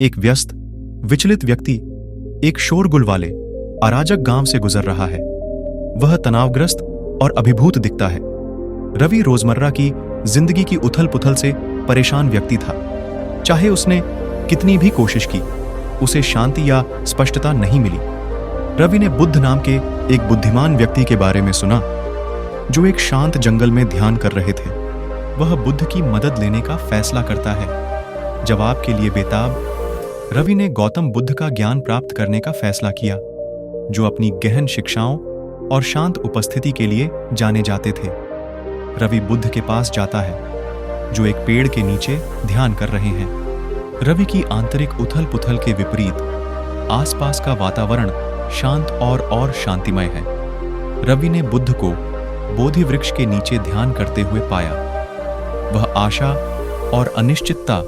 एक व्यस्त, विचलित व्यक्ति एक शोरगुल वाले अराजक गांव से गुजर रहा है। वह तनावग्रस्त और अभिभूत दिखता है। रवि रोजमर्रा की जिंदगी की उथल पुथल से परेशान व्यक्ति था। चाहे उसने कितनी भी कोशिश की, उसे शांति या स्पष्टता नहीं मिली। रवि ने बुद्ध नाम के एक बुद्धिमान व्यक्ति के बारे में सुना, जो एक शांत जंगल में ध्यान कर रहे थे। वह बुद्ध की मदद लेने का फैसला करता है। जवाब के लिए बेताब, रवि ने गौतम बुद्ध का ज्ञान प्राप्त करने का फैसला किया, जो अपनी गहन शिक्षाओं और शांत उपस्थिति के लिए जाने जाते थे। रवि बुद्ध के पास जाता है, जो एक पेड़ के नीचे ध्यान कर रहे हैं। रवि की आंतरिक उथल पुथल के विपरीत आसपास का वातावरण शांत और शांतिमय है। रवि ने बुद्ध को बोधि वृक्ष के नीचे ध्यान करते हुए पाया। वह आशा और अनिश्चितता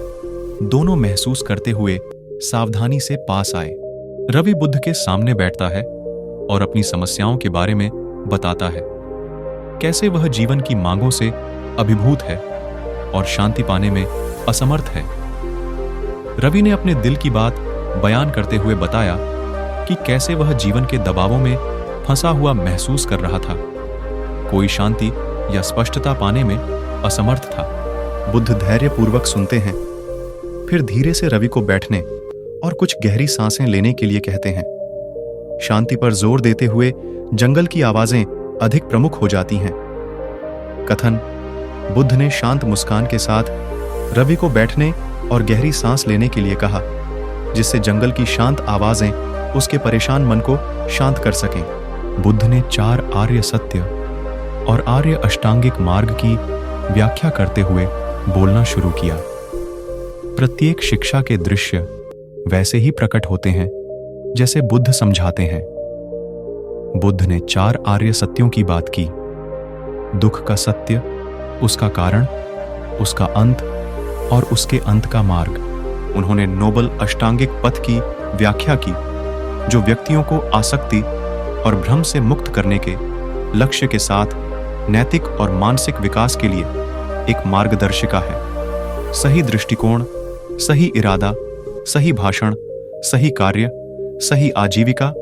दोनों महसूस करते हुए सावधानी से पास आए। रवि बुद्ध के सामने बैठता है और अपनी समस्याओं के बारे में बताता है, कैसे वह जीवन की मांगों से अभिभूत है और शांति पाने में असमर्थ है। रवि ने अपने दिल की बात बयान करते हुए बताया कि कैसे वह जीवन के दबावों में फंसा हुआ महसूस कर रहा था, कोई शांति या स्पष्टता पाने में असमर्थ था। बुद्ध धैर्यपूर्वक सुनते हैं, फिर धीरे से रवि को बैठने और कुछ गहरी सांसें लेने के लिए कहते हैं। शांति पर जोर देते हुए जंगल की आवाजें अधिक प्रमुख हो जाती हैं। कथन: बुद्ध ने शांत मुस्कान के साथ रवि को बैठने और गहरी सांस लेने के लिए कहा, जिससे जंगल की शांत आवाजें उसके परेशान मन को शांत कर सकें। बुद्ध ने 4 आर्य सत्य और आर्य अष्टांगिक मार्ग की व्याख्या करते हुए बोलना शुरू किया। प्रत्येक शिक्षा के दृश्य वैसे ही प्रकट होते हैं जैसे बुद्ध समझाते हैं। बुद्ध ने 4 आर्य सत्यों की बात की: दुख का सत्य, उसका कारण, उसका अंत और उसके अंत का मार्ग। उन्होंने नोबल अष्टांगिक पथ की व्याख्या की, जो व्यक्तियों को आसक्ति और भ्रम से मुक्त करने के लक्ष्य के साथ नैतिक और मानसिक विकास के लिए एक मार्गदर्शिका है। सही दृष्टिकोण, सही इरादा, सही भाषण, सही कार्य, सही आजीविका,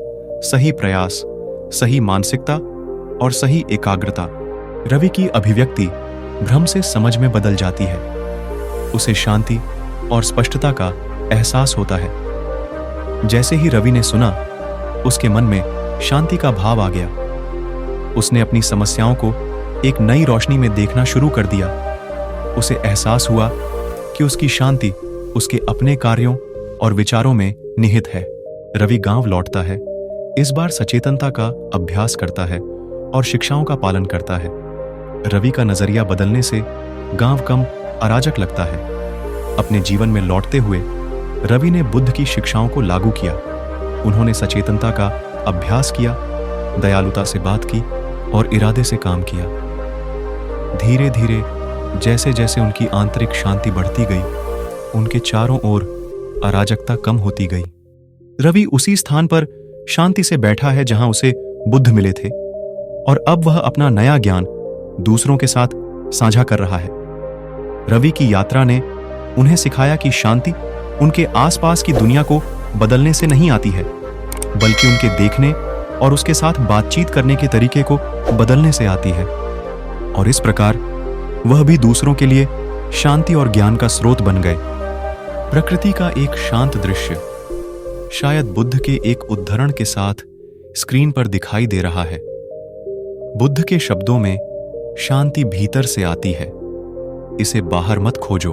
सही प्रयास, सही मानसिकता और सही एकाग्रता। रवि की अभिव्यक्ति भ्रम से समझ में बदल जाती है। उसे शांति और स्पष्टता का एहसास होता है। जैसे ही रवि ने सुना, उसके मन में शांति का भाव आ गया। उसने अपनी समस्याओं को एक नई रोशनी में देखना शुरू कर दिया। उसे एहसास हुआ कि उसकी शांति उसके अपने कार्यों और विचारों में निहित है। रवि गांव लौटता है, इस बार सचेतनता का अभ्यास करता है और शिक्षाओं का पालन करता है। रवि का नजरिया बदलने से गांव कम अराजक लगता है। अपने जीवन में लौटते हुए रवि ने बुद्ध की शिक्षाओं को लागू किया। उन्होंने सचेतनता का अभ्यास किया, दयालुता से बात की और इरादे से काम किया। धीरे धीरे जैसे जैसे उनकी आंतरिक शांति बढ़ती गई, उनके चारों ओर अराजकता कम होती गई। रवि उसी स्थान पर शांति से बैठा है जहां उसे बुद्ध मिले थे, और अब वह अपना नया ज्ञान दूसरों के साथ साझा कर रहा है। रवि की यात्रा ने उन्हें सिखाया कि शांति उनके आसपास की दुनिया को बदलने से नहीं आती है, बल्कि उनके देखने और उसके साथ बातचीत करने के तरीके को बदलने से आती है। और इस प्रकार वह भी दूसरों के लिए शांति और ज्ञान का स्रोत बन गए। प्रकृति का एक शांत दृश्य शायद बुद्ध के एक उद्धरण के साथ स्क्रीन पर दिखाई दे रहा है। बुद्ध के शब्दों में शांति भीतर से आती है, इसे बाहर मत खोजो।